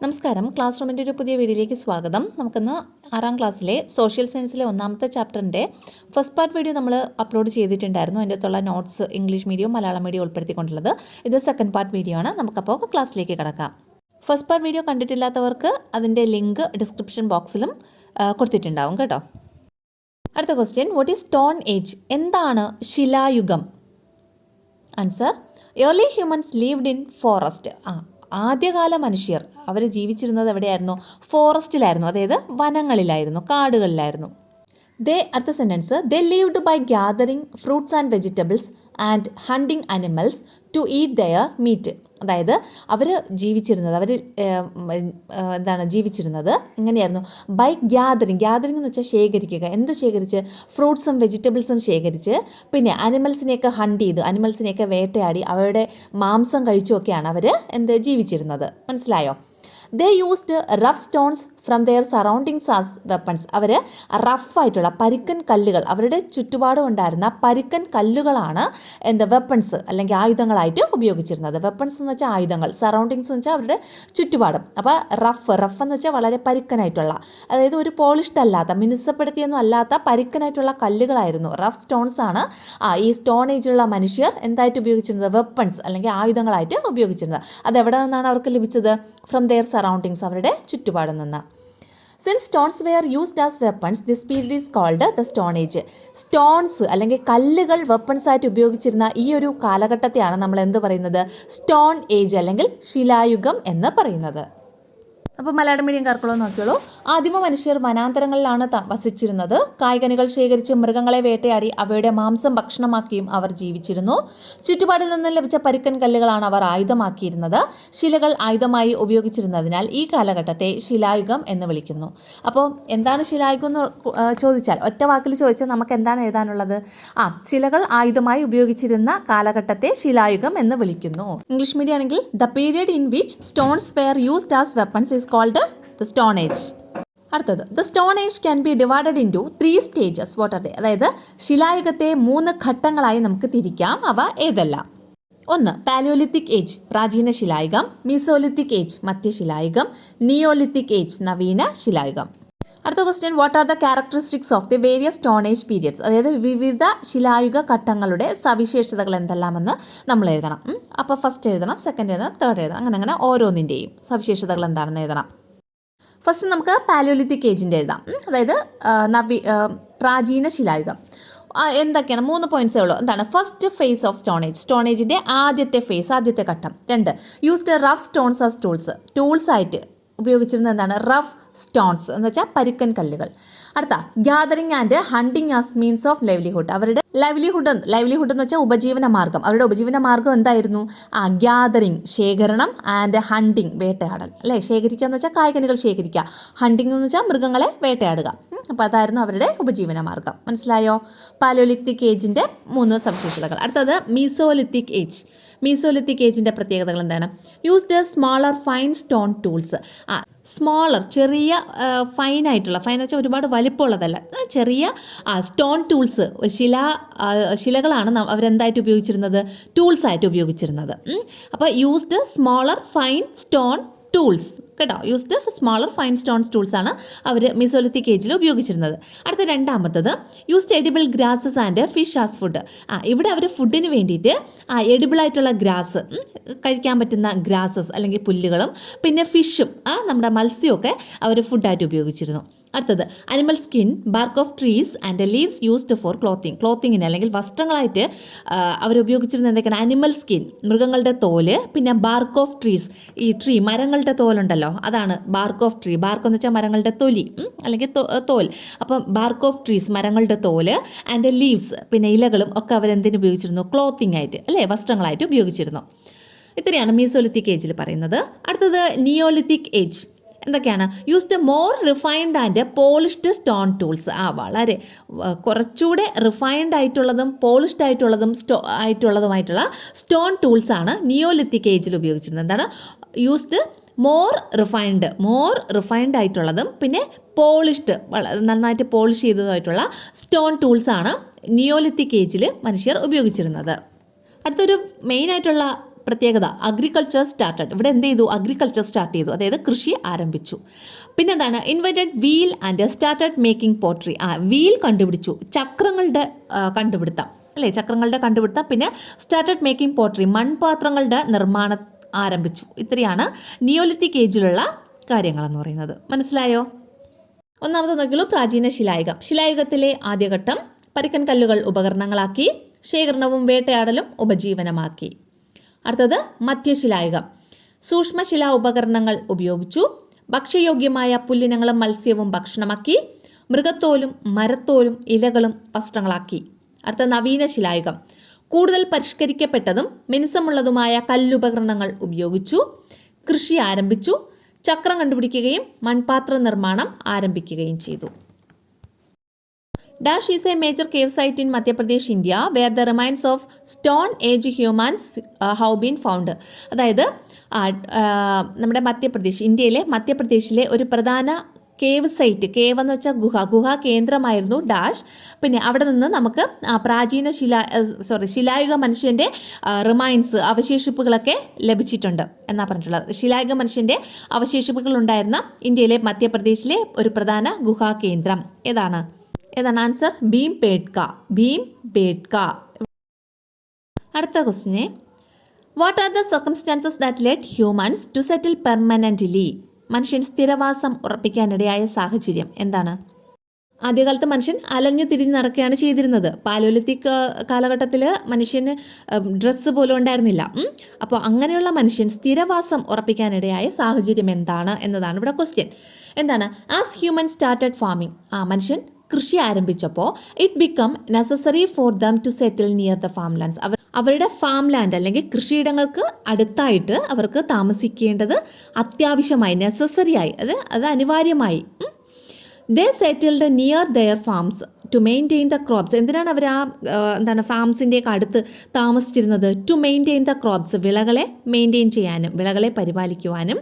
നമസ്കാരം. ക്ലാസ് റൂമിൻ്റെ ഒരു പുതിയ വീഡിയോയിലേക്ക് സ്വാഗതം. നമുക്കിന്ന് 6ാം ക്ലാസ്സിലെ സോഷ്യൽ സയൻസിലെ 1ാമത്തെ ചാപ്റ്ററിൻ്റെ ഫസ്റ്റ് പാർട്ട് വീഡിയോ നമ്മൾ അപ്ലോഡ് ചെയ്തിട്ടുണ്ടായിരുന്നു. അതിൻ്റെ അകത്തുള്ള notes English medium Malayalam medium ഉൾപ്പെടുത്തിക്കൊണ്ടുള്ളത്. ഇത് സെക്കൻഡ് പാർട്ട് വീഡിയോ ആണ്. നമുക്കപ്പോൾ ക്ലാസ്സിലേക്ക് കിടക്കാം. ഫസ്റ്റ് പാർട്ട് വീഡിയോ കണ്ടിട്ടില്ലാത്തവർക്ക് അതിൻ്റെ ലിങ്ക് ഡിസ്ക്രിപ്ഷൻ ബോക്സിലും കൊടുത്തിട്ടുണ്ടാവും കേട്ടോ. അടുത്ത question, what is stone age? എന്താണ് ശിലായുഗം? Answer, early humans lived in forest. ആദ്യകാല മനുഷ്യർ അവർ ജീവിച്ചിരുന്നത് എവിടെയായിരുന്നു? ഫോറസ്റ്റിലായിരുന്നു, അതായത് വനങ്ങളിലായിരുന്നു, കാടുകളിലായിരുന്നു. അടുത്ത sentence, they lived by gathering fruits and vegetables and hunting animals to eat their meat. അതായത് അവർ ജീവിച്ചിരുന്നത് എങ്ങനെയായിരുന്നു? ബൈ ഗ്യാതറിങ് എന്ന് വെച്ചാൽ ശേഖരിക്കുക. എന്ത് ശേഖരിച്ച്? ഫ്രൂട്ട്സും വെജിറ്റബിൾസും ശേഖരിച്ച്, പിന്നെ അനിമൽസിനെയൊക്കെ ഹണ്ട് ചെയ്ത്, അനിമൽസിനെയൊക്കെ വേട്ടയാടി അവയുടെ മാംസം കഴിച്ചുമൊക്കെയാണ് അവർ ജീവിച്ചിരുന്നത്. മനസ്സിലായോ? They used rough stones from their surroundings as weapons. അവർ റഫായിട്ടുള്ള പരുക്കൻ കല്ലുകൾ, അവരുടെ ചുറ്റുപാടും ഉണ്ടായിരുന്ന പരുക്കൻ കല്ലുകളാണ് വെപ്പൺസ് അല്ലെങ്കിൽ ആയുധങ്ങളായിട്ട് ഉപയോഗിച്ചിരുന്നത്. വെപ്പൺസ് എന്ന് വെച്ചാൽ ആയുധങ്ങൾ, സറൗണ്ടിങ്സ് എന്ന് വെച്ചാൽ അവരുടെ ചുറ്റുപാടും. അപ്പോൾ റഫ് എന്ന് വെച്ചാൽ വളരെ പരുക്കനായിട്ടുള്ള, അതായത് ഒരു പോളിഷ്ഡ് അല്ലാത്ത, മിനുസപ്പെടുത്തിയൊന്നും അല്ലാത്ത പരുക്കനായിട്ടുള്ള കല്ലുകളായിരുന്നു. റഫ് സ്റ്റോൺസ് ആണ് ഈ സ്റ്റോൺ ഏജിലുള്ള മനുഷ്യർ എന്തായിട്ട് ഉപയോഗിച്ചിരുന്നത്? വെപ്പൺസ് അല്ലെങ്കിൽ ആയുധങ്ങളായിട്ട് ഉപയോഗിച്ചിരുന്നത്. അതെവിടെ നിന്നാണ് അവർക്ക് ലഭിച്ചത്? ഫ്രം ദെയർ സറൗണ്ടിങ്സ്, അവരുടെ ചുറ്റുപാടിൽ നിന്ന്. Since stones were used as weapons, this period is called the Stone Age. Stones അല്ലെങ്കിൽ കല്ലുകൾ വെപ്പൺസ് ആയിട്ട് ഉപയോഗിച്ചിരുന്ന ഈ ഒരു കാലഘട്ടത്തെയാണ് നമ്മൾ എന്ത് പറയുന്നത്? സ്റ്റോൺ ഏജ് അല്ലെങ്കിൽ ശിലായുഗം എന്ന് പറയുന്നത്. അപ്പോൾ മലയാളം മീഡിയംകാർക്കുള്ള നോക്കിയോളൂ. ആദിമ മനുഷ്യർ വനാന്തരങ്ങളിലാണ് വസിച്ചിരുന്നത്. കായ്കനികൾ ശേഖരിച്ച് മൃഗങ്ങളെ വേട്ടയാടി അവയുടെ മാംസം ഭക്ഷണമാക്കിയും അവർ ജീവിച്ചിരുന്നു. ചുറ്റുപാടിൽ നിന്ന് ലഭിച്ച പരുക്കൻ കല്ലുകളാണ് അവർ ആയുധമാക്കിയിരുന്നത്. ശിലകൾ ആയുധമായി ഉപയോഗിച്ചിരുന്നതിനാൽ ഈ കാലഘട്ടത്തെ ശിലായുഗം എന്ന് വിളിക്കുന്നു. അപ്പോൾ എന്താണ് ശിലായുഗം എന്ന് ചോദിച്ചാൽ, ഒറ്റ വാക്കിൽ ചോദിച്ചാൽ നമുക്ക് എന്താണ് എഴുതാനുള്ളത്? ശിലകൾ ആയുധമായി ഉപയോഗിച്ചിരുന്ന കാലഘട്ടത്തെ ശിലായുഗം എന്ന് വിളിക്കുന്നു. ഇംഗ്ലീഷ് മീഡിയം ആണെങ്കിൽ the period in which stones wear used as weapons is called the Stone Age. അടുത്തത്, the Stone Age can be divided into 3 stages. What are they? അതായത് ശിലായുഗത്തെ 3 ഘട്ടങ്ങളായി നമുക്ക് തിരിക്കാം. അവ ഏതെല്ലാം? 1. പാലിയോലിത്തിക് ഏജ്, പ്രാചീന ശിലായുഗം. മീസോലിത്തിക് ഏജ്, മധ്യശിലായുഗം. നിയോലിത്തിക് ഏജ്, നവീന ശിലായുഗം. അടുത്ത question, what are the characteristics of the various stone age periods? അതായത് വിവിധ ശിലായുഗ ഘട്ടങ്ങളുടെ സവിശേഷതകൾ എന്തെല്ലാമെന്ന് നമ്മൾ എഴുതണം. അപ്പോൾ ഫസ്റ്റ് എഴുതണം, സെക്കൻഡ് എഴുതണം, തേർഡ് എഴുതണം, അങ്ങനെ ഓരോന്നിൻ്റെയും സവിശേഷതകൾ എന്താണെന്ന് എഴുതണം. ഫസ്റ്റ് നമുക്ക് പാലിയോലിത്തിക് ഏജിൻ്റെ എഴുതാം. അതായത് പ്രാചീന ശിലായുഗം. എന്തൊക്കെയാണ്? 3 പോയിന്റ്സേ ഉള്ളൂ. എന്താണ്? First phase of stone age, stone ഏജിൻ്റെ ആദ്യത്തെ ഫേസ്, ആദ്യത്തെ ഘട്ടം. 2. Used rough stones as tools ആയിട്ട് ഉപയോഗിച്ചിരുന്നത് എന്താണ്? റഫ് സ്റ്റോൺസ് എന്ന് വെച്ചാൽ പരുക്കൻ കല്ലുകൾ. അടുത്ത, gathering and hunting as means of livelihood. അവരുടെ ലൈവ്ലിഹുഡ് എന്ന് വെച്ചാൽ ഉപജീവന മാർഗം. അവരുടെ ഉപജീവന മാർഗം എന്തായിരുന്നു? ഗ്യാതറിങ് ശേഖരണം, ആൻഡ് ഹണ്ടിങ് വേട്ടയാടൽ. അല്ലേ? ശേഖരിക്കുക എന്ന് വെച്ചാൽ കായ്കനികൾ ശേഖരിക്കുക, ഹണ്ടിങ് എന്ന് വെച്ചാൽ മൃഗങ്ങളെ വേട്ടയാടുക. അപ്പോൾ അതായിരുന്നു അവരുടെ ഉപജീവന മാർഗം. മനസ്സിലായോ? പാലിയോലിത്തിക് ഏജിൻ്റെ 3 സവിശേഷതകൾ. അടുത്തത് മീസോലിത്തിക് ഏജ്. മീസോലിത്തിക് ഏജിൻ്റെ പ്രത്യേകതകൾ എന്താണ്? Used smaller fine stone tools. Smaller ചെറിയ ഫൈനായിട്ടുള്ള, ഫൈൻ എന്ന് വെച്ചാൽ ഒരുപാട് വലിപ്പമുള്ളതല്ല, ചെറിയ സ്റ്റോൺ ടൂൾസ്, ശിലകളാണ് അവരെന്തായിട്ട് ഉപയോഗിച്ചിരുന്നത്? ടൂൾസ് ആയിട്ട് ഉപയോഗിച്ചിരുന്നത്. അപ്പോൾ used smaller fine stone tools കേട്ടോ. Used smaller fine stone tools ആണ് അവർ മീസോലിത്തിക് ഏജിൽ ഉപയോഗിച്ചിരുന്നത്. അടുത്ത രണ്ടാമത്തത്, used edible grasses and fish as food. ഇവിടെ അവർ ഫുഡിന് വേണ്ടിയിട്ട് എഡിബിളായിട്ടുള്ള ഗ്രാസ്, കഴിക്കാൻ പറ്റുന്ന ഗ്രാസസ് അല്ലെങ്കിൽ പുല്ലുകളും പിന്നെ ഫിഷും നമ്മുടെ മത്സ്യമൊക്കെ അവർ ഫുഡായിട്ട് ഉപയോഗിച്ചിരുന്നു. അടുത്തത്, animal skin, bark of trees and leaves used for ക്ലോത്തിങ്ങിന് അല്ലെങ്കിൽ വസ്ത്രങ്ങളായിട്ട് അവർ ഉപയോഗിച്ചിരുന്ന എന്തൊക്കെയാണ്? അനിമൽ സ്കിൻ, മൃഗങ്ങളുടെ തോല്, പിന്നെ ബാർക്ക് ഓഫ് ട്രീസ്, ഈ മരങ്ങളുടെ തോലുണ്ടല്ലോ, അതാണ് ബാർക്ക് ഓഫ് ട്രീ. ബാർക്ക് എന്ന് വെച്ചാൽ മരങ്ങളുടെ തൊലി അല്ലെങ്കിൽ തോൽ. അപ്പം ബാർക്ക് ഓഫ് ട്രീസ്, മരങ്ങളുടെ തോല്, ആൻഡ് ലീവ്സ്, പിന്നെ ഇലകളും ഒക്കെ അവരെന്തിനു ഉപയോഗിച്ചിരുന്നു? ക്ലോത്തിങ് ആയിട്ട്, അല്ലേ? വസ്ത്രങ്ങളായിട്ട് ഉപയോഗിച്ചിരുന്നു. ഇത്രയാണ് മീസോലിത്തിക് ഏജിൽ പറയുന്നത്. അടുത്തത് നിയോലിത്തിക് ഏജ്. എന്തൊക്കെയാണ്? Used more refined and polished stone tools. വളരെ കുറച്ചുകൂടെ റിഫൈൻഡ് ആയിട്ടുള്ളതും പോളിഷ്ഡ് ആയിട്ടുള്ളതുമായിട്ടുള്ള സ്റ്റോൺ ടൂൾസാണ് നിയോലിത്തിക് ഏജിൽ ഉപയോഗിച്ചിരുന്നത്. എന്താണ്? യൂസ്ഡ് മോർ റിഫൈൻഡ് ആയിട്ടുള്ളതും പിന്നെ പോളിഷ്ഡ്, നന്നായിട്ട് പോളിഷ് ചെയ്തതുമായിട്ടുള്ള സ്റ്റോൺ ടൂൾസാണ് നിയോലിത്തിക് ഏജിൽ മനുഷ്യർ ഉപയോഗിച്ചിരുന്നത്. അടുത്തൊരു മെയിനായിട്ടുള്ള പ്രത്യേകത അഗ്രികൾച്ചർ സ്റ്റാർട്ടഡ്. ഇവിടെ എന്ത് ചെയ്തു? അഗ്രികൾച്ചർ സ്റ്റാർട്ട് ചെയ്തു, അതായത് കൃഷി ആരംഭിച്ചു. പിന്നെ എന്താണ്? Invented wheel and started making pottery. Wheel കണ്ടുപിടിച്ചു, ചക്രങ്ങളുടെ കണ്ടുപിടുത്തം അല്ലേ, ചക്രങ്ങളുടെ കണ്ടുപിടുത്തം. പിന്നെ സ്റ്റാർട്ടഡ് മേക്കിംഗ് പോട്ടറി, മൺപാത്രങ്ങളുടെ നിർമ്മാണം ആരംഭിച്ചു. ഇത്രയാണ് നിയോലിത്തിക് ഏജിലുള്ള കാര്യങ്ങളെന്ന് പറയുന്നത്. മനസ്സിലായോ? ഒന്നാമത്തെ നോക്കിയുള്ളൂ, പ്രാചീന ശിലായുഗം. ശിലായുഗത്തിലെ ആദ്യഘട്ടം പരുക്കൻ കല്ലുകൾ ഉപകരണങ്ങളാക്കി, ശേഖരണവും വേട്ടയാടലും ഉപജീവനമാക്കി. അടുത്തത് മധ്യശിലായുഗം. സൂക്ഷ്മശിലാ ഉപകരണങ്ങൾ ഉപയോഗിച്ചു, ഭക്ഷ്യയോഗ്യമായ പുല്ലിനങ്ങളും മത്സ്യവും ഭക്ഷണമാക്കി, മൃഗത്തോലും മരത്തോലും ഇലകളും വസ്ത്രങ്ങളാക്കി. അടുത്ത നവീന ശിലായുഗം. കൂടുതൽ പരിഷ്കരിക്കപ്പെട്ടതും മിനുസമുള്ളതുമായ കല്ലുപകരണങ്ങൾ ഉപയോഗിച്ചു, കൃഷി ആരംഭിച്ചു, ചക്രം കണ്ടുപിടിക്കുകയും മൺപാത്ര നിർമ്മാണം ആരംഭിക്കുകയും ചെയ്തു. Dash is a major cave site in Madhya Pradesh, India, where the remains of Stone Age humans have been found. അതായത് നമ്മുടെ മധ്യപ്രദേശ്, ഇന്ത്യയിലെ മധ്യപ്രദേശിലെ ഒരു പ്രധാന കേവ് സൈറ്റ്, കേവ് എന്ന് വെച്ചാൽ ഗുഹ കേന്ദ്രമായിരുന്നു ഡാഷ്. പിന്നെ അവിടെ നിന്ന് നമുക്ക് പ്രാചീന ശിലായുഗ മനുഷ്യൻ്റെ റിമൈൻസ്, അവശേഷിപ്പുകളൊക്കെ ലഭിച്ചിട്ടുണ്ട് എന്നാണ് പറഞ്ഞിട്ടുള്ളത്. ശിലായുഗ മനുഷ്യൻ്റെ അവശേഷിപ്പുകൾ ഉണ്ടായിരുന്ന ഇന്ത്യയിലെ മധ്യപ്രദേശിലെ ഒരു പ്രധാന ഗുഹാ കേന്ദ്രം ഏതാണ് ആൻസർ? ഭീംബേട്ക. അടുത്ത ക്വസ്റ്റിനെ, what are the circumstances that led humans to settle permanently? മനുഷ്യൻ സ്ഥിരവാസം ഉറപ്പിക്കാനിടയായ സാഹചര്യം എന്താണ്? ആദ്യകാലത്ത് മനുഷ്യൻ അലഞ്ഞു തിരിഞ്ഞ് നടക്കുകയാണ് ചെയ്തിരുന്നത്. പാലോലിത്തിക് കാലഘട്ടത്തിൽ മനുഷ്യന് ഡ്രസ്സ് പോലും ഉണ്ടായിരുന്നില്ല. അപ്പോൾ അങ്ങനെയുള്ള മനുഷ്യൻ സ്ഥിരവാസം ഉറപ്പിക്കാനിടയായ സാഹചര്യം എന്താണ് എന്നതാണ് ഇവിടെ ക്വസ്റ്റ്യൻ. എന്താണ്? As human started farming. മനുഷ്യൻ കൃഷി ആരംഭിച്ചപ്പോൾ it become necessary for them to settle near the farm lands. അവരുടെ ഫാം ലാൻഡ് അല്ലെങ്കിൽ കൃഷിയിടങ്ങൾക്ക് അടുത്തായിട്ട് അവർക്ക് താമസിക്കേണ്ടത് അത്യാവശ്യമായി, നെസസറി ആയി, അത് അനിവാര്യമായി. They settled near their farms to maintain the crops. എന്തിനാണ് അവർ ഫാംസിൻ്റെയൊക്കെ അടുത്ത് താമസിച്ചിരുന്നത്? ടു മെയിൻറ്റെയിൻ ദ ക്രോപ്സ്, വിളകളെ മെയിൻറ്റെയിൻ ചെയ്യാനും വിളകളെ പരിപാലിക്കുവാനും.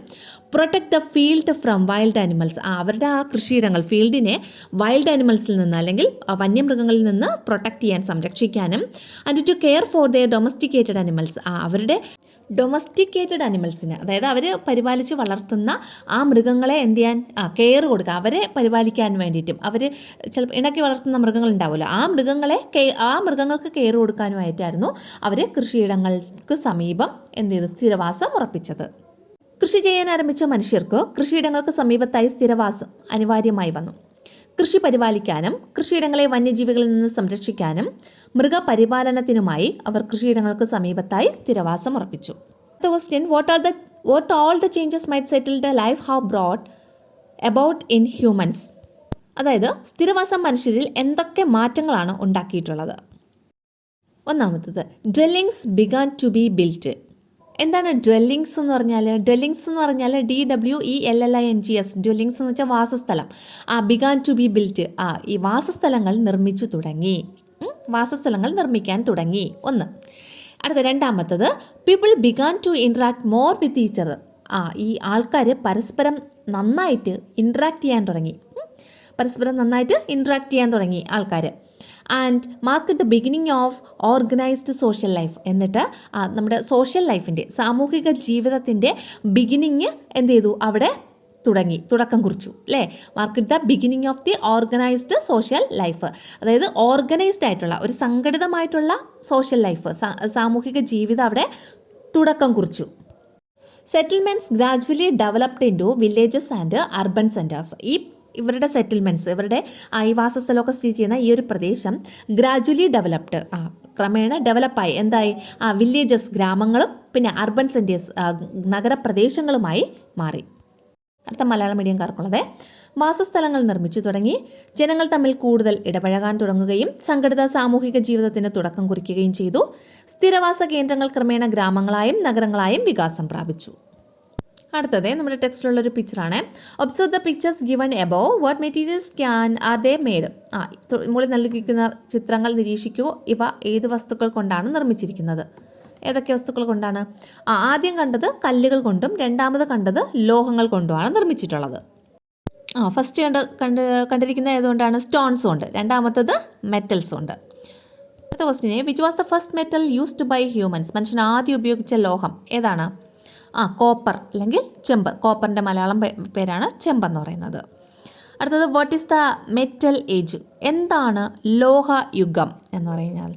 Protect the field from wild animals. അവരുടെ ആ കൃഷിയിടങ്ങൾ, ഫീൽഡിനെ വൈൽഡ് ആനിമൽസിൽ നിന്ന് അല്ലെങ്കിൽ വന്യമൃഗങ്ങളിൽ നിന്ന് പ്രൊട്ടക്ട് ചെയ്യാൻ, സംരക്ഷിക്കാനും. And to care for their domesticated animals. അവരുടെ ഡൊമസ്റ്റിക്കേറ്റഡ് ആനിമൽസിന്, അതായത് അവർ പരിപാലിച്ച് വളർത്തുന്ന ആ മൃഗങ്ങളെ എന്ത് ചെയ്യാൻ, കെയർ കൊടുക്കുക, അവരെ പരിപാലിക്കാൻ വേണ്ടിയിട്ടും. അവർ ചിലപ്പോൾ ഇണക്കി വളർത്തുന്ന മൃഗങ്ങൾ ഉണ്ടാവുമല്ലോ, ആ മൃഗങ്ങൾക്ക് കെയർ കൊടുക്കാനുമായിട്ടായിരുന്നു അവർ കൃഷിയിടങ്ങൾക്ക് സമീപം എന്ത് ചെയ്ത് സ്ഥിരവാസം ഉറപ്പിച്ചത്. കൃഷി ചെയ്യാൻ ആരംഭിച്ച മനുഷ്യർക്ക് കൃഷിയിടങ്ങൾക്ക് സമീപത്തായി സ്ഥിരവാസം അനിവാര്യമായി വന്നു. കൃഷി പരിപാലിക്കാനും കൃഷിയിടങ്ങളെ വന്യജീവികളിൽ നിന്ന് സംരക്ഷിക്കാനും മൃഗപരിപാലനത്തിനുമായി അവർ കൃഷിയിടങ്ങൾക്ക് സമീപത്തായി സ്ഥിരവാസം ഉറപ്പിച്ചു. Question, what all the changes might settled life have brought about in humans? അതായത് സ്ഥിരവാസം മനുഷ്യരിൽ എന്തൊക്കെ മാറ്റങ്ങളാണ് ഉണ്ടാക്കിയിട്ടുള്ളത്? ഒന്നാമത്തത്, dwellings began to be built. എന്താണ് ഡ്വെല്ലിങ്സ് എന്ന് പറഞ്ഞാൽ? DWELLINGS, ഡ്വെല്ലിങ്സ് എന്ന് വെച്ചാൽ വാസസ്ഥലം. ബിഗാൻ ടു ബി ബിൽറ്റ്, ഈ വാസസ്ഥലങ്ങൾ നിർമ്മിക്കാൻ തുടങ്ങി. ഒന്ന്. അടുത്ത രണ്ടാമത്തത്, people began to interact more with each other. ഈ ആൾക്കാർ പരസ്പരം നന്നായിട്ട് ഇൻട്രാക്ട് ചെയ്യാൻ തുടങ്ങി ആൾക്കാർ. And mark the beginning of organised social life. എന്നിട്ട് നമ്മുടെ സോഷ്യൽ ലൈഫിൻ്റെ, സാമൂഹിക ജീവിതത്തിൻ്റെ ബിഗിനിങ് എന്ത് ചെയ്തു? അവിടെ തുടക്കം കുറിച്ചു അല്ലേ? Mark the beginning of the organised social life. അതായത് ഓർഗനൈസ്ഡ് ആയിട്ടുള്ള, ഒരു സംഘടിതമായിട്ടുള്ള സോഷ്യൽ ലൈഫ്, സാമൂഹിക ജീവിതം അവിടെ തുടക്കം കുറിച്ചു. Settlements gradually developed into villages and urban centres. ഇവരുടെ സെറ്റിൽമെൻറ്റ്സ്, ഇവരുടെ ഈ വാസസ്ഥലമൊക്കെ സ്ഥിതി ചെയ്യുന്ന ഈ ഒരു പ്രദേശം ഗ്രാജുവലി ഡെവലപ്ഡ്, ക്രമേണ ഡെവലപ്പായി. എന്തായി? വില്ലേജസ്, ഗ്രാമങ്ങളും പിന്നെ അർബൻ സെൻറ്റേഴ്സ്, നഗരപ്രദേശങ്ങളുമായി മാറി. അടുത്ത മലയാളം മീഡിയംകാർക്കുള്ളത്, വാസസ്ഥലങ്ങൾ നിർമ്മിച്ചു തുടങ്ങി, ജനങ്ങൾ തമ്മിൽ കൂടുതൽ ഇടപഴകാൻ തുടങ്ങുകയും സംഘടിത സാമൂഹിക ജീവിതത്തിന് തുടക്കം കുറിക്കുകയും ചെയ്തു. സ്ഥിരവാസ കേന്ദ്രങ്ങൾ ക്രമേണ ഗ്രാമങ്ങളായും നഗരങ്ങളായും വികാസം പ്രാപിച്ചു. അടുത്തത് നമ്മുടെ ടെക്സ്റ്റിലുള്ളൊരു പിക്ചറാണ്. Observe the pictures given above. What materials are they made? മുകളിൽ നൽകിയിരിക്കുന്ന ചിത്രങ്ങൾ നിരീക്ഷിക്കൂ. ഇവ ഏത് വസ്തുക്കൾ കൊണ്ടാണ് നിർമ്മിച്ചിരിക്കുന്നത്? ഏതൊക്കെ വസ്തുക്കൾ കൊണ്ടാണ്? ആദ്യം കണ്ടത് കല്ലുകൾ കൊണ്ടും രണ്ടാമത് കണ്ടത് ലോഹങ്ങൾ കൊണ്ടുമാണ് നിർമ്മിച്ചിട്ടുള്ളത്. ഫസ്റ്റ് കണ്ടിരിക്കുന്ന ഏതുകൊണ്ടാണ്? സ്റ്റോൺസ് കൊണ്ട്. രണ്ടാമത്തത് മെറ്റൽസ് കൊണ്ട്. അടുത്ത question, which was the first metal used by humans? മനുഷ്യൻ ആദ്യം ഉപയോഗിച്ച ലോഹം ഏതാണ്? കോപ്പർ അല്ലെങ്കിൽ ചെമ്പ്. കോപ്പറിൻ്റെ മലയാളം പേരാണ് ചെമ്പെന്ന് പറയുന്നത്. അടുത്തത്, what is the metal age? എന്താണ് ലോഹയുഗം എന്ന് പറഞ്ഞാൽ?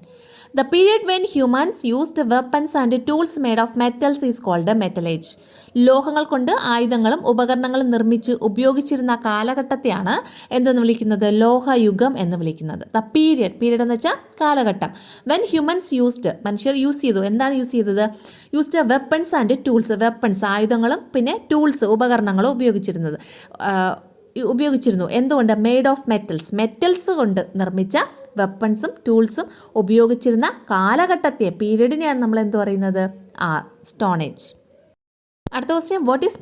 The period when humans used weapons and tools made of metals is called metal age. ലോഹങ്ങൾ കൊണ്ട് ആയുധങ്ങളും ഉപകരണങ്ങളും നിർമ്മിച്ച് ഉപയോഗിച്ചിരുന്ന കാലഘട്ടത്തെയാണ് എന്തെന്ന് വിളിക്കുന്നത്? ലോഹയുഗം എന്ന് വിളിക്കുന്നത്. ദ പീരിയഡ് എന്ന് വെച്ചാൽ കാലഘട്ടം. വെൻ ഹ്യൂമൻസ് യൂസ്ഡ്, മനുഷ്യർ യൂസ് ചെയ്തു. എന്താണ് യൂസ് ചെയ്തത്? Used weapons and tools. Weapons ആയുധങ്ങളും പിന്നെ ടൂൾസ് ഉപകരണങ്ങളും ഉപയോഗിച്ചിരുന്നു. എന്തുകൊണ്ട്? മെയ്ഡ് ഓഫ് മെറ്റൽസ് കൊണ്ട് നിർമ്മിച്ച വെപ്പൺസും ടൂൾസും ഉപയോഗിച്ചിരുന്ന കാലഘട്ടത്തെ, പീരീഡിനെയാണ് നമ്മൾ എന്ത് പറയുന്നത്? Stone age. അടുത്ത question, what is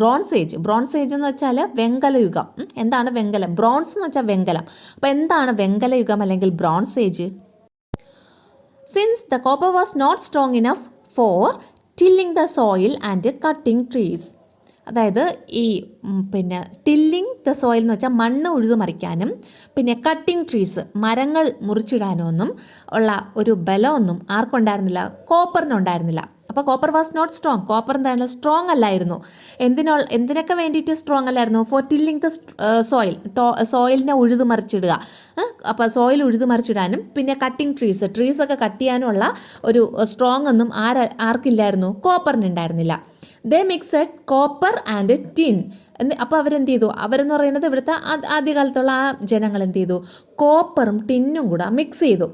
bronze age? Bronze age എന്ന് വെച്ചാൽ വെങ്കലയുഗം. എന്താണ് വെങ്കലം? ബ്രോൺസ് എന്ന് വെച്ചാൽ വെങ്കലം. അപ്പോൾ എന്താണ് വെങ്കലയുഗം അല്ലെങ്കിൽ bronze age? Since the copper was not strong enough for tilling the soil and cutting trees. അതായത് ഈ ടില്ലിംഗ് ദ സോയിൽ എന്ന് വെച്ചാൽ മണ്ണ് ഉഴുതുമറിക്കാനും പിന്നെ കട്ടിംഗ് ട്രീസ് മരങ്ങൾ മുറിച്ചിടാനും ഒന്നും ഉള്ള ഒരു ബലമൊന്നും ആർക്കുണ്ടായിരുന്നില്ല? കോപ്പറിനുണ്ടായിരുന്നില്ല. അപ്പോൾ copper was not strong. Copper എന്താണ്? സ്ട്രോങ് അല്ലായിരുന്നു. എന്തിനൊക്കെ വേണ്ടിയിട്ട് സ്ട്രോങ് അല്ലായിരുന്നു? ഫോർ ടില്ലിംഗ് ദ സോയിലിനെ ഉഴുതുമറിച്ചിടുക. അപ്പോൾ സോയിൽ ഉഴുതുമറിച്ചിടാനും പിന്നെ കട്ടിംഗ് ട്രീസൊക്കെ കട്ട് ചെയ്യാനുമുള്ള ഒരു സ്ട്രോങ് ഒന്നും ആർക്കില്ലായിരുന്നു? കോപ്പറിനുണ്ടായിരുന്നില്ല. ദേ മിക്സഡ് കോപ്പർ ആൻഡ് ടിൻ. അപ്പോൾ അവരെന്ത് ചെയ്തു? അവരെന്ന് പറയുന്നത് ഇവിടുത്തെ ആദ്യകാലത്തുള്ള ആ ജനങ്ങൾ എന്ത് ചെയ്തു? കോപ്പറും ടിന്നും കൂടെ മിക്സ് ചെയ്തു.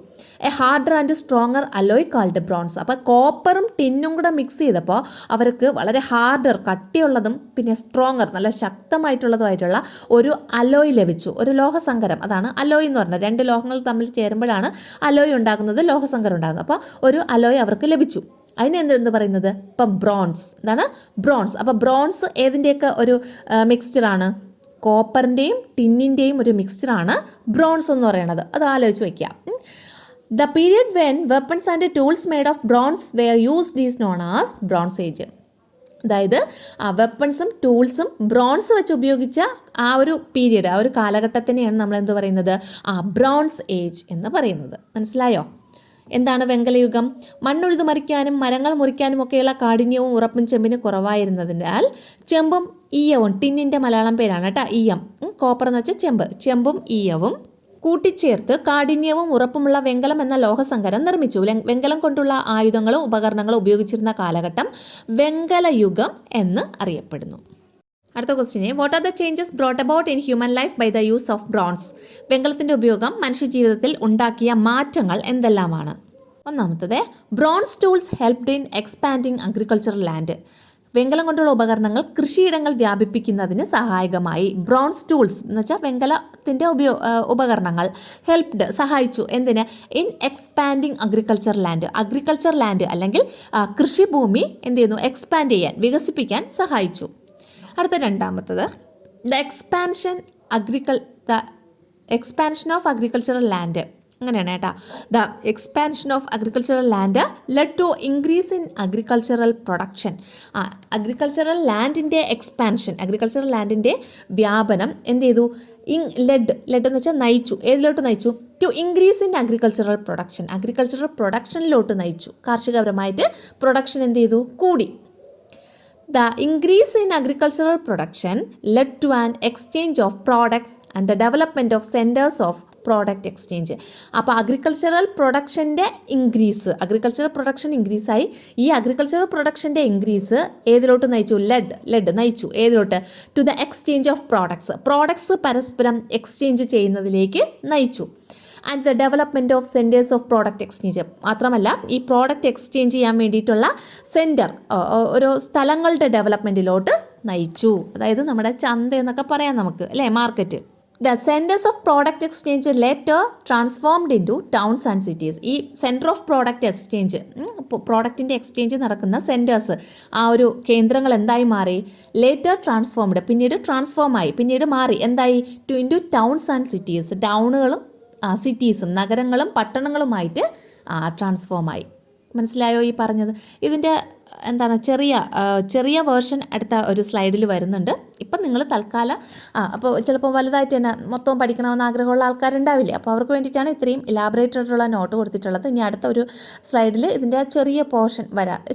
A harder and stronger alloy called bronze. അപ്പോൾ കോപ്പറും ടിന്നും കൂടെ മിക്സ് ചെയ്തപ്പോൾ അവർക്ക് വളരെ ഹാർഡർ, കട്ടിയുള്ളതും പിന്നെ സ്ട്രോങ്ങർ, നല്ല ശക്തമായിട്ടുള്ളതുമായിട്ടുള്ള ഒരു അലോയ് ലഭിച്ചു. ഒരു ലോഹസങ്കരം. അതാണ് അലോയ് എന്ന് പറഞ്ഞത്. രണ്ട് ലോഹങ്ങൾ തമ്മിൽ ചേരുമ്പോഴാണ് അലോയ് ഉണ്ടാകുന്നത്, ലോഹസങ്കരം ഉണ്ടാകുന്നത്. അപ്പോൾ ഒരു അലോയ് അവർക്ക് ലഭിച്ചു. അതിനെന്തെന്ന് പറയുന്നത്? ഇപ്പം ബ്രോൺസ്. എന്താണ്? ബ്രോൺസ്. അപ്പോൾ ബ്രോൺസ് ഏതിൻ്റെയൊക്കെ ഒരു മിക്സ്ചറാണ്? കോപ്പറിൻ്റെയും ടിന്നിൻ്റെയും ഒരു മിക്സ്ചറാണ് ബ്രോൺസ് എന്ന് പറയുന്നത്. അത് ആലോചിച്ച് വയ്ക്കുക. The period when weapons and tools made of bronze wear used is known as bronze age. അതായത് വെപ്പൺസും ടൂൾസും ബ്രോൺസ് വെച്ച് ഉപയോഗിച്ച ആ ഒരു പീരിയഡ്, ആ ഒരു കാലഘട്ടത്തിനെയാണ് നമ്മൾ എന്ത് പറയുന്നത്? ബ്രോൺസ് ഏജ് എന്ന് പറയുന്നത്. മനസ്സിലായോ? എന്താണ് വെങ്കലയുഗം? മണ്ണുഴുതു മറിക്കാനും മരങ്ങൾ മുറിക്കാനും ഒക്കെയുള്ള കാഠിന്യവും ഉറപ്പും ചെമ്പിന് കുറവായിരുന്നതിനാൽ ചെമ്പും ഈയവും, ടിന്നിൻ്റെ മലയാളം പേരാണ് കേട്ടോ ഈയം, കോപ്പർ എന്ന് വെച്ചാൽ ചെമ്പും ഈയവും കൂട്ടിച്ചേർത്ത് കാഠിന്യവും ഉറപ്പുമുള്ള വെങ്കലം എന്ന ലോഹസങ്കരം നിർമ്മിച്ചു. വെങ്കലം കൊണ്ടുള്ള ആയുധങ്ങളും ഉപകരണങ്ങളും ഉപയോഗിച്ചിരുന്ന കാലഘട്ടം വെങ്കലയുഗം എന്ന് അറിയപ്പെടുന്നു. അടുത്ത question, what are the changes brought about in human life by the use of bronze? വെങ്കലത്തിൻ്റെ ഉപയോഗം മനുഷ്യജീവിതത്തിൽ ഉണ്ടാക്കിയ മാറ്റങ്ങൾ എന്തെല്ലാമാണ്? ഒന്നാമത്തത്, bronze tools helped in expanding agricultural land. വെങ്കലം കൊണ്ടുള്ള ഉപകരണങ്ങൾ കൃഷിയിടങ്ങൾ വ്യാപിപ്പിക്കുന്നതിന് സഹായകമായി. ബ്രോൺസ് ടൂൾസ് എന്ന് വെച്ചാൽ വെങ്കലത്തിൻ്റെ ഉപകരണങ്ങൾ ഹെൽപ്ഡ് സഹായിച്ചു. എന്തിന്? ഇൻ എക്സ്പാൻഡിങ് അഗ്രികൾച്ചർ ലാൻഡ് അല്ലെങ്കിൽ കൃഷിഭൂമി എന്ത് ചെയ്യുന്നു? എക്സ്പാൻഡ് ചെയ്യാൻ, വികസിപ്പിക്കാൻ സഹായിച്ചു. അടുത്ത രണ്ടാമത്തത്, the expansion of agricultural land. അങ്ങനെയാണ് കേട്ടോ. The expansion of agricultural land led to increase in agricultural production. Agricultural ലാൻഡിൻ്റെ എക്സ്പാൻഷൻ, അഗ്രികൾച്ചറൽ ലാൻഡിൻ്റെ വ്യാപനം എന്ത് ചെയ്തു? ലെഡ് എന്ന് വെച്ചാൽ നയിച്ചു. ഏതിലോട്ട് നയിച്ചു? ടു ഇൻക്രീസ് ഇൻ അഗ്രികൾച്ചറൽ പ്രൊഡക്ഷനിലോട്ട് നയിച്ചു. കാർഷികപരമായിട്ട് പ്രൊഡക്ഷൻ എന്ത് ചെയ്തു? കൂടി. The increase in agricultural production led to an exchange of products and the development of centers of product exchange. അപ്പോൾ അഗ്രികൾച്ചറൽ പ്രൊഡക്ഷൻ്റെ അഗ്രികൾച്ചറൽ പ്രൊഡക്ഷൻ ഇൻക്രീസായി. ഈ അഗ്രികൾച്ചറൽ പ്രൊഡക്ഷൻ്റെ ഇൻക്രീസ് ഏതിലോട്ട് നയിച്ചു? ലെഡ് നയിച്ചു. ഏതിലോട്ട്? To the exchange of products പരസ്പരം എക്സ്ചേഞ്ച് ചെയ്യുന്നതിലേക്ക് നയിച്ചു. And the development of centres of product exchange. മാത്രമല്ല ഈ പ്രോഡക്റ്റ് എക്സ്ചേഞ്ച് ചെയ്യാൻ വേണ്ടിയിട്ടുള്ള ഓരോ സ്ഥലങ്ങളുടെ ഡെവലപ്മെൻറ്റിലോട്ട് നയിച്ചു. അതായത് നമ്മുടെ ചന്ത എന്നൊക്കെ പറയാം നമുക്ക്, അല്ലേ? Market. The centres of product exchange later transformed into towns and cities. ഈ സെൻറ്റർ ഓഫ് പ്രോഡക്റ്റ് എക്സ്ചേഞ്ച്, പ്രോഡക്റ്റിൻ്റെ എക്സ്ചേഞ്ച് നടക്കുന്ന സെൻറ്റേഴ്സ്, ആ ഒരു കേന്ദ്രങ്ങൾ എന്തായി മാറി? ലേറ്റർ ട്രാൻസ്ഫോംഡ്, പിന്നീട് മാറി. എന്തായി? Into towns and cities. ടൗണുകളും സിറ്റീസും, നഗരങ്ങളും പട്ടണങ്ങളുമായിട്ട് ട്രാൻസ്ഫോമായി. മനസ്സിലായോ ഈ പറഞ്ഞത്? ഇതിൻ്റെ എന്താണ് ചെറിയ വേർഷൻ അടുത്ത ഒരു സ്ലൈഡിൽ വരുന്നുണ്ട്. ഇപ്പം നിങ്ങൾ തൽക്കാലം അപ്പോൾ ചിലപ്പോൾ വലുതായിട്ട് തന്നെ മൊത്തം പഠിക്കണമെന്ന് ആഗ്രഹമുള്ള ആൾക്കാരുണ്ടാവില്ലേ, അപ്പോൾ അവർക്ക് വേണ്ടിയിട്ടാണ് ഇത്രയും ഇലാബറേറ്റ് ആയിട്ടുള്ള നോട്ട് കൊടുത്തിട്ടുള്ളത്. ഇനി അടുത്ത ഒരു സ്ലൈഡിൽ ഇതിൻ്റെ ചെറിയ പോർഷൻ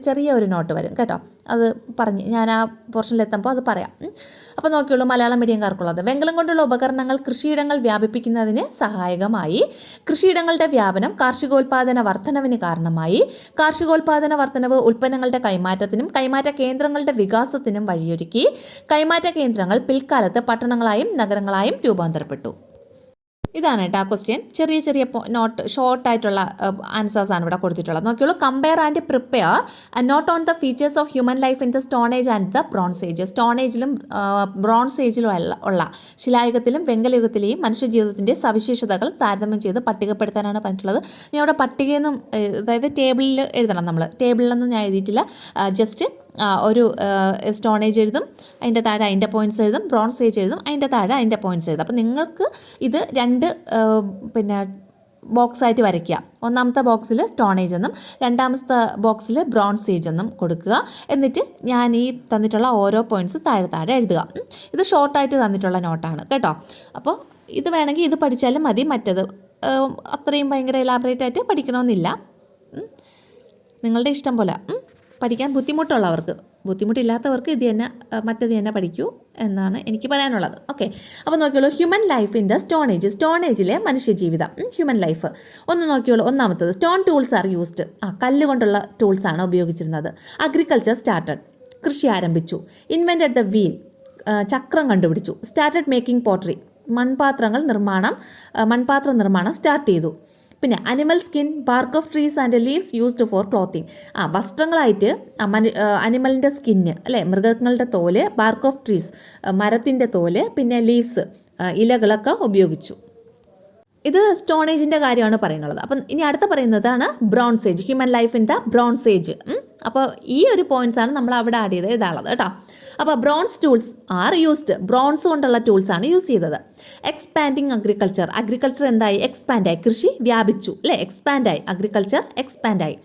ചെറിയ ഒരു നോട്ട് വരും കേട്ടോ. അത് പറഞ്ഞ് ഞാൻ ആ പോർഷനിലെത്തുമ്പോൾ അത് പറയാം. അപ്പോൾ നോക്കിയുള്ളൂ മലയാളം മീഡിയംകാർക്കുള്ളത്. വെങ്കലം കൊണ്ടുള്ള ഉപകരണങ്ങൾ കൃഷിയിടങ്ങൾ വ്യാപിപ്പിക്കുന്നതിന് സഹായകമായി. കൃഷിയിടങ്ങളുടെ വ്യാപനം കാർഷികോൽപാദന വർധനവിന് കാരണമായി. കാർഷികോൽപാദന വർധനവ് ഉൽപ്പന്നങ്ങളുടെ കൈമാറ്റത്തിനും കൈമാറ്റ കേന്ദ്രങ്ങളുടെ വികാസത്തിനും വഴിയൊരുക്കി. കൈമാറ്റ കേന്ദ്രങ്ങൾ പിൽക്കാലത്ത് പട്ടണങ്ങളായും നഗരങ്ങളായും രൂപാന്തരപ്പെട്ടു. ഇതാണ് കേട്ടോ ആ ക്വസ്റ്റ്യൻ. ചെറിയ നോട്ട് ഷോർട്ടായിട്ടുള്ള ആൻസേഴ്സാണ് ഇവിടെ കൊടുത്തിട്ടുള്ളത്. നോക്കിയുള്ളൂ. Compare and prepare note on the features of human life in the stone age and the bronze age. Stone ഏജിലും ബ്രോൺസ് ഏജിലും ഉള്ള ശിലായുഗത്തിലും വെങ്കലയുഗത്തിലെയും മനുഷ്യജീവിതത്തിൻ്റെ സവിശേഷതകൾ താരതമ്യം ചെയ്ത് പട്ടികപ്പെടുത്താനാണ് പറഞ്ഞിട്ടുള്ളത്. ഞാൻ ഇവിടെ പട്ടികയെന്നും അതായത് ടേബിളിൽ എഴുതണം. നമ്മൾ ടേബിളിലൊന്നും ഞാൻ എഴുതിയിട്ടില്ല. ജസ്റ്റ് ഒരു സ്റ്റോൺ ഏജ് എഴുതും, അതിൻ്റെ താഴെ അതിൻ്റെ പോയിൻറ്റ്സ് എഴുതും. ബ്രോൺസ് ഏജ് എഴുതും, അതിൻ്റെ താഴെ അതിൻ്റെ പോയിൻറ്റ്സ് എഴുതും. അപ്പോൾ നിങ്ങൾക്ക് ഇത് രണ്ട് ബോക്സായിട്ട് വരയ്ക്കുക. ഒന്നാമത്തെ ബോക്സിൽ സ്റ്റോൺ ഏജ് എന്നും രണ്ടാമത്തെ ബോക്സിൽ ബ്രോൺസ് ഏജ് എന്നും കൊടുക്കുക. എന്നിട്ട് ഞാൻ ഈ തന്നിട്ടുള്ള ഓരോ പോയിൻറ്റ്സ് താഴെ എഴുതുക. ഇത് ഷോർട്ടായിട്ട് തന്നിട്ടുള്ള നോട്ടാണ് കേട്ടോ. അപ്പോൾ ഇത് വേണമെങ്കിൽ ഇത് പഠിച്ചാലും മതി. മറ്റത് അത്രയും ഭയങ്കര എലാബറേറ്റ് ആയിട്ട് പഠിക്കണമെന്നില്ല. നിങ്ങളുടെ ഇഷ്ടം പോലെ. പഠിക്കാൻ ബുദ്ധിമുട്ടില്ലാത്തവർക്ക് മറ്റത് തന്നെ പഠിക്കൂ എന്നാണ് എനിക്ക് പറയാനുള്ളത്. ഓക്കെ, അപ്പോൾ നോക്കിയോളൂ. Human life in the stone age. Stone ഏജിലെ മനുഷ്യജീവിതം, ഹ്യൂമൻ ലൈഫ്. നോക്കിയോളൂ. ഒന്നാമത്തത് സ്റ്റോൺ ടൂൾസ് ആർ യൂസ്ഡ്. കല്ലുകൊണ്ടുള്ള ടൂൾസാണ് ഉപയോഗിച്ചിരുന്നത്. Agriculture started. കൃഷി ആരംഭിച്ചു. Invented the wheel. ചക്രം കണ്ടുപിടിച്ചു. Started making pottery. മൺപാത്ര നിർമ്മാണം സ്റ്റാർട്ട് ചെയ്തു. പിന്നെ animal skin, bark of trees and leaves used for clothing. വസ്ത്രങ്ങളായിട്ട് അനിമലിൻ്റെ സ്കിന്ന് അല്ലേ, മൃഗങ്ങളുടെ തോല്, ബാർക്ക് ഓഫ് ട്രീസ് മരത്തിൻ്റെ തോല്, പിന്നെ ലീവ്സ് ഇലകളൊക്കെ ഉപയോഗിച്ചു. ഇത് സ്റ്റോൺ ഏജിൻ്റെ കാര്യമാണ് പറയുന്നത്. അപ്പം ഇനി അടുത്ത പറയുന്നതാണ് bronze age. Human life in the bronze age. അപ്പോൾ ഈ ഒരു പോയിൻറ്റ്സാണ് നമ്മൾ അവിടെ ആഡ് ചെയ്ത് എഴുതാനുള്ളത് കേട്ടോ. അപ്പോൾ bronze tools are used. Bronze കൊണ്ടുള്ള ടൂൾസാണ് യൂസ് ചെയ്തത്. എക്സ്പാൻഡിങ് അഗ്രികൾച്ചർ എന്തായി? എക്സ്പാൻഡായി. കൃഷി വ്യാപിച്ചു അല്ലേ, എക്സ്പാൻഡായി. അഗ്രികൾച്ചർ എക്സ്പാൻഡായി.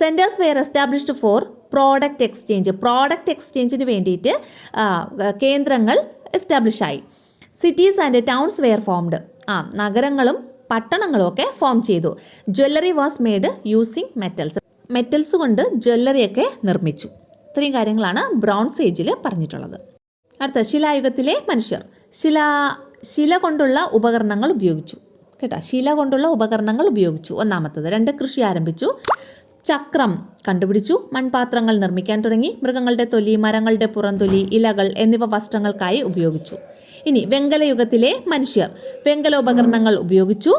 Centres were established for product എക്സ്ചേഞ്ചിന് വേണ്ടിയിട്ട് കേന്ദ്രങ്ങൾ എസ്റ്റാബ്ലിഷായി. Cities and towns were formed. നഗരങ്ങളും പട്ടണങ്ങളും ഒക്കെ ഫോം ചെയ്തു. Jewellery was made using metals കൊണ്ട് ജ്വല്ലറിയൊക്കെ നിർമ്മിച്ചു. ഇത്രയും കാര്യങ്ങളാണ് ബ്രോൺസ് ഏജിൽ പറഞ്ഞിട്ടുള്ളത്. അടുത്ത ശിലായുഗത്തിലെ മനുഷ്യർ. ശില കൊണ്ടുള്ള ഉപകരണങ്ങൾ ഉപയോഗിച്ചു കേട്ടോ. ശില കൊണ്ടുള്ള ഉപകരണങ്ങൾ ഉപയോഗിച്ചു. ഒന്നാമത്തത്. 2 കൃഷി ആരംഭിച്ചു. ചക്രം കണ്ടുപിടിച്ചു. മൺപാത്രങ്ങൾ നിർമ്മിക്കാൻ തുടങ്ങി. മൃഗങ്ങളുടെ തൊലി, മരങ്ങളുടെ പുറംതൊലി, ഇലകൾ എന്നിവ വസ്ത്രങ്ങൾക്കായി ഉപയോഗിച്ചു. ഇനി വെങ്കലയുഗത്തിലെ മനുഷ്യർ. വെങ്കലോപകരണങ്ങൾ ഉപയോഗിച്ചു.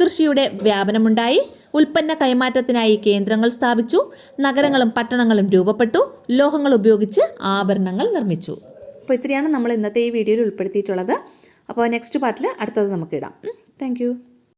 കൃഷിയുടെ വ്യാപനമുണ്ടായി. ഉൽപ്പന്ന കൈമാറ്റത്തിനായി കേന്ദ്രങ്ങൾ സ്ഥാപിച്ചു. നഗരങ്ങളും പട്ടണങ്ങളും രൂപപ്പെട്ടു. ലോഹങ്ങൾ ഉപയോഗിച്ച് ആഭരണങ്ങൾ നിർമ്മിച്ചു. അപ്പോൾ ഇത്രയാണ് നമ്മൾ ഇന്നത്തെ ഈ വീഡിയോയിൽ ഉൾപ്പെടുത്തിയിട്ടുള്ളത്. അപ്പോൾ നെക്സ്റ്റ് പാർട്ടിൽ അടുത്തത് നമുക്ക് ഇടാം. താങ്ക്